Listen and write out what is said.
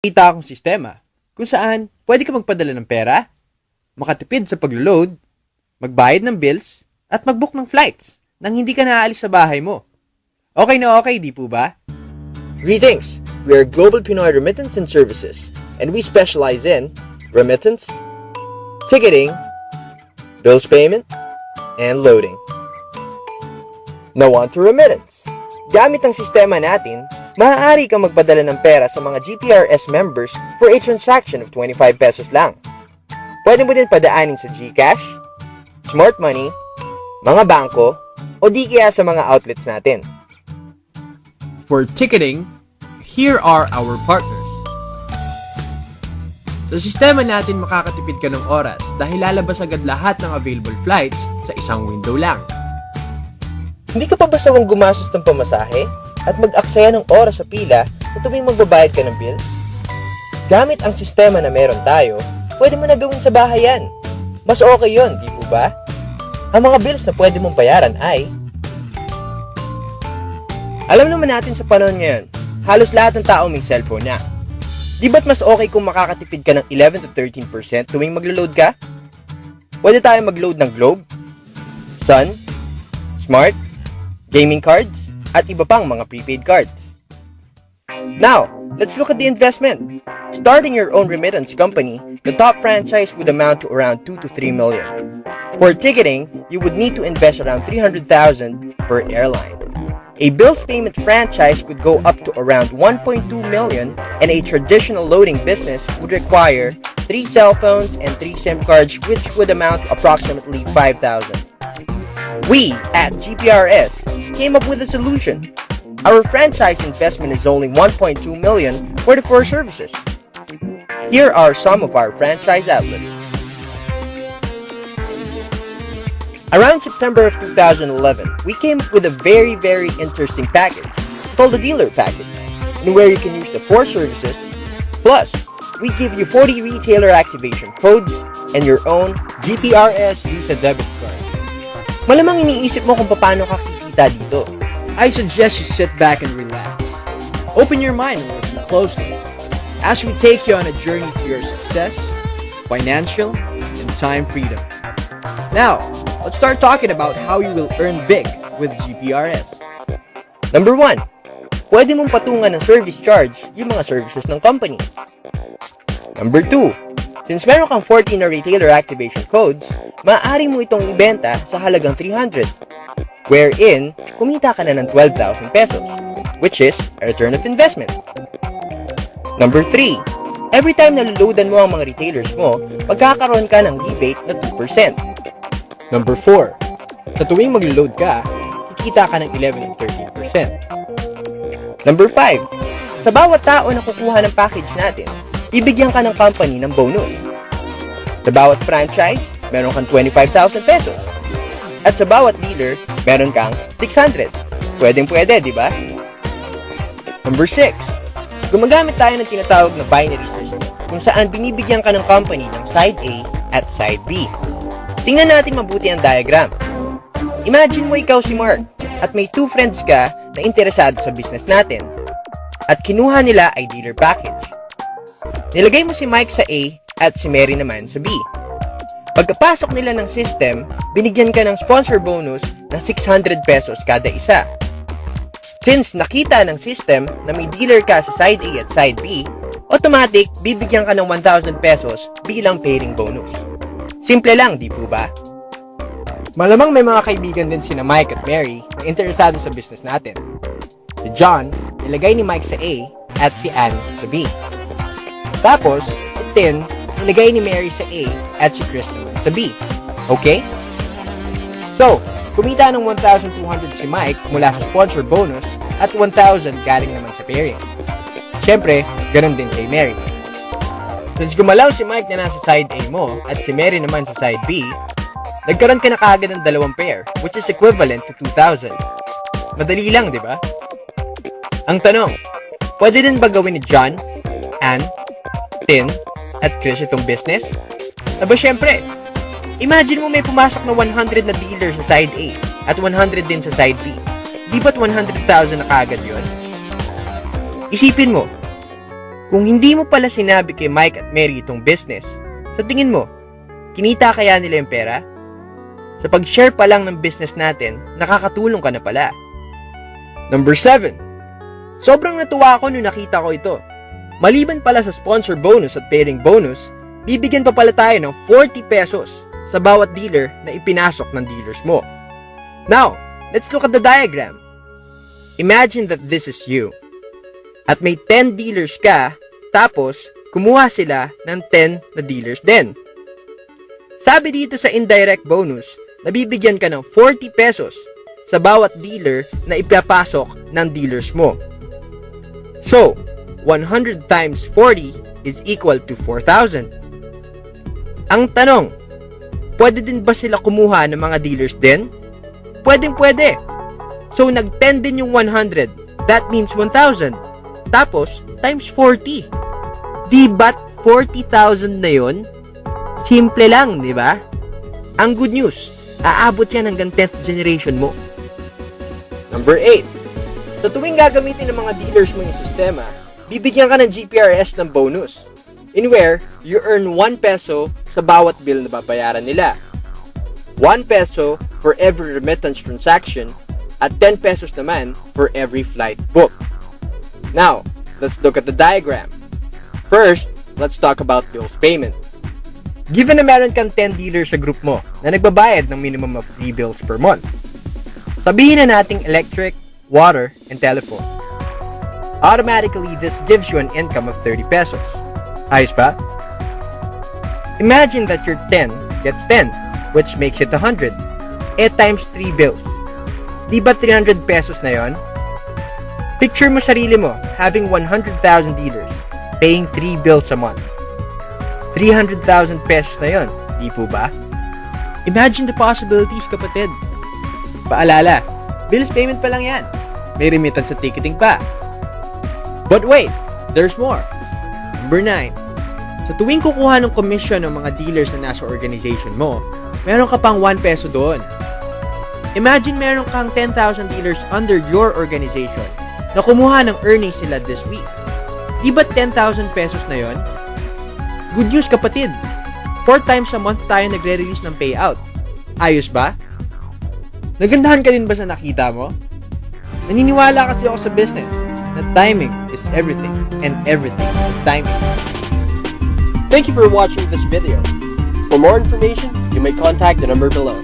Kita akong sistema kung saan pwede ka magpadala ng pera, makatipid sa paglo-load, magbayad ng bills, at mag-book ng flights nang hindi ka naaalis sa bahay mo. Okay na okay, di po ba? Greetings! We are Global Pinoy Remittance and Services, and we specialize in remittance, ticketing, bills payment, and loading. Now on to remittance. Gamit ang sistema natin, maaari kang magpadala ng pera sa mga GPRS members for a transaction of 25 pesos lang. Pwede mo din padaanin sa GCash, Smart Money, mga bangko, o di kaya sa mga outlets natin. For ticketing, here are our partners. Sa sistema natin makakatipid ka ng oras dahil lalabas agad lahat ng available flights sa isang window lang. Hindi ka pa ba sawang gumastos ng pamasahe at mag-aksaya ng oras sa pila na tuwing magbabayad ka ng bill? Gamit ang sistema na meron tayo, pwede mo na gawin sa bahay yan. Mas okay yon, di po ba? Ang mga bills na pwede mong bayaran ay... Alam naman natin sa panahon ngayon, halos lahat ng tao may cellphone na. Di ba't mas okay kung makakatipid ka ng 11 to 13% tuwing maglo-load ka? Pwede tayo mag-load ng Globe, Sun, Smart, gaming cards, at iba pang mga prepaid cards. Now, let's look at the investment. Starting your own remittance company, the top franchise would amount to around 2 to 3 million. For ticketing, you would need to invest around 300,000 per airline. A bills payment franchise could go up to around 1.2 million, and a traditional loading business would require 3 cell phones and 3 SIM cards, which would amount to approximately 5,000. We, at GPRS, came up with a solution. Our franchise investment is only 1.2 million for the 4 services. Here are some of our franchise outlets. Around September of 2011, we came up with a very interesting package called the dealer package, in where you can use the 4 services, plus we give you 40 retailer activation codes and your own GPRS Visa debit card. Malamang iniisip mo kung paano ka kikita dito. I suggest you sit back and relax. Open your mind and listen closely as we take you on a journey to your success, financial, and time freedom. Now, let's start talking about how you will earn big with GPRS. Number 1, pwede mong patungan ng service charge yung mga services ng company. Number 2, since meron kang 14 na retailer activation codes, maaari mo itong ibenta sa halagang 300, wherein kumita ka na ng 12,000 pesos, which is a return of investment. Number 3, every time na loadan mo ang mga retailers mo, magkakaroon ka ng rebate na 2%. Number 4, sa tuwing maglo-load ka, kikita ka ng 11 and 13%. Number 5, sa bawat tao na kukuha ng package natin, bibigyan ka ng company ng bonus. Sa bawat franchise, meron kang 25,000 pesos. At sa bawat dealer, meron kang 600. Pwedeng-pwede, di ba? Number 6, gumagamit tayo ng tinatawag na binary system, kung saan binibigyan ka ng company ng side A at side B. Tingnan natin mabuti ang diagram. Imagine mo ikaw si Mark, at may 2 friends ka na interesado sa business natin. At kinuha nila ay dealer package. Nilagay mo si Mike sa A at si Mary naman sa B. Pagkapasok nila ng system, binigyan ka ng sponsor bonus na 600 pesos kada isa. Since nakita ng system na may dealer ka sa side A at side B, automatic bibigyan ka ng 1,000 pesos bilang pairing bonus. Simple lang, di po ba? Malamang may mga kaibigan din sina Mike at Mary na interesado sa business natin. Si John, nilagay ni Mike sa A at si Anne sa B. Tapos, si Tin, nilagay ni Mary sa A at si Chris naman sa B. Okay? So, kumita ng 1,200 si Mike mula sa sponsor bonus at 1,000 galing naman sa pairing. Siyempre, ganun din kay Mary. Since gumalaw si Mike na nasa side A mo at si Mary naman sa side B, nagkaroon ka na kaagad ng 2 pair, which is equivalent to 2,000. Madali lang, di ba? Ang tanong, pwede din ba gawin ni John, Anne, Tin, at Chris itong business? Aba syempre, imagine mo may pumasok na 100 na dealer sa side A at 100 din sa side B. Di ba't 100,000 na kaagad yun? Isipin mo, Kung hindi mo pala sinabi kay Mike at Mary itong business, sa tingin mo, kinita kaya nila yung pera? Sa pag-share pa lang ng business natin, nakakatulong ka na pala. Number 7. Sobrang natuwa ako nung nakita ko ito. Maliban pala sa sponsor bonus at pairing bonus, bibigyan pa pala tayo ng 40 pesos sa bawat dealer na ipinasok ng dealers mo. Now, let's look at the diagram. Imagine that this is you. At may 10 dealers ka, tapos kumuha sila ng 10 na dealers din. Sabi dito sa indirect bonus, nabibigyan ka ng 40 pesos sa bawat dealer na ipapasok ng dealers mo. So, 100 times 40 is equal to 4,000. Ang tanong, pwede din ba sila kumuha ng mga dealers din? Pwede. So, nag-10 din yung 100. That means 1,000. Tapos, times 40. Di ba't 40,000 na yun? Simple lang, di ba? Ang good news, aabot yan hanggang 10th generation mo. Number 8. Sa tuwing gagamitin ng mga dealers mo yung sistema, bibigyan ka ng GPRS ng bonus, in where you earn 1 peso sa bawat bill na babayaran nila. 1 peso for every remittance transaction at 10 pesos naman for every flight book. Now, let's look at the diagram. First, let's talk about bills payment. Given na meron kang 10 dealers sa group mo na nagbabayad ng minimum of 3 bills per month, sabihin na nating electric, water, and telephone. Automatically, this gives you an income of 30 pesos. Ayos ba? Imagine that your 10 gets 10, which makes it 100. Times 3 bills. Di ba 300 pesos na yon? Picture mo sarili mo having 100,000 dealers, paying 3 bills a month. 300,000 pesos na yon, di po ba? Imagine the possibilities, kapatid. Paalala, bills payment pa lang yan. May remittance sa ticketing pa. But wait, there's more. Number 9. Sa tuwing kukuha ng commission ng mga dealers na nasa organization mo, meron ka pang 1 peso doon. Imagine meron kang 10,000 dealers under your organization na kumuha ng earnings nila this week. Di ba 10,000 pesos na yon? Good news, kapatid. 4 times a month tayo nagre-release ng payout. Ayos ba? Nagandahan ka din ba sa nakita mo? Naniniwala kasi ako sa business na timing is everything and everything is timing. Thank you for watching this video. For more information, you may contact the number below.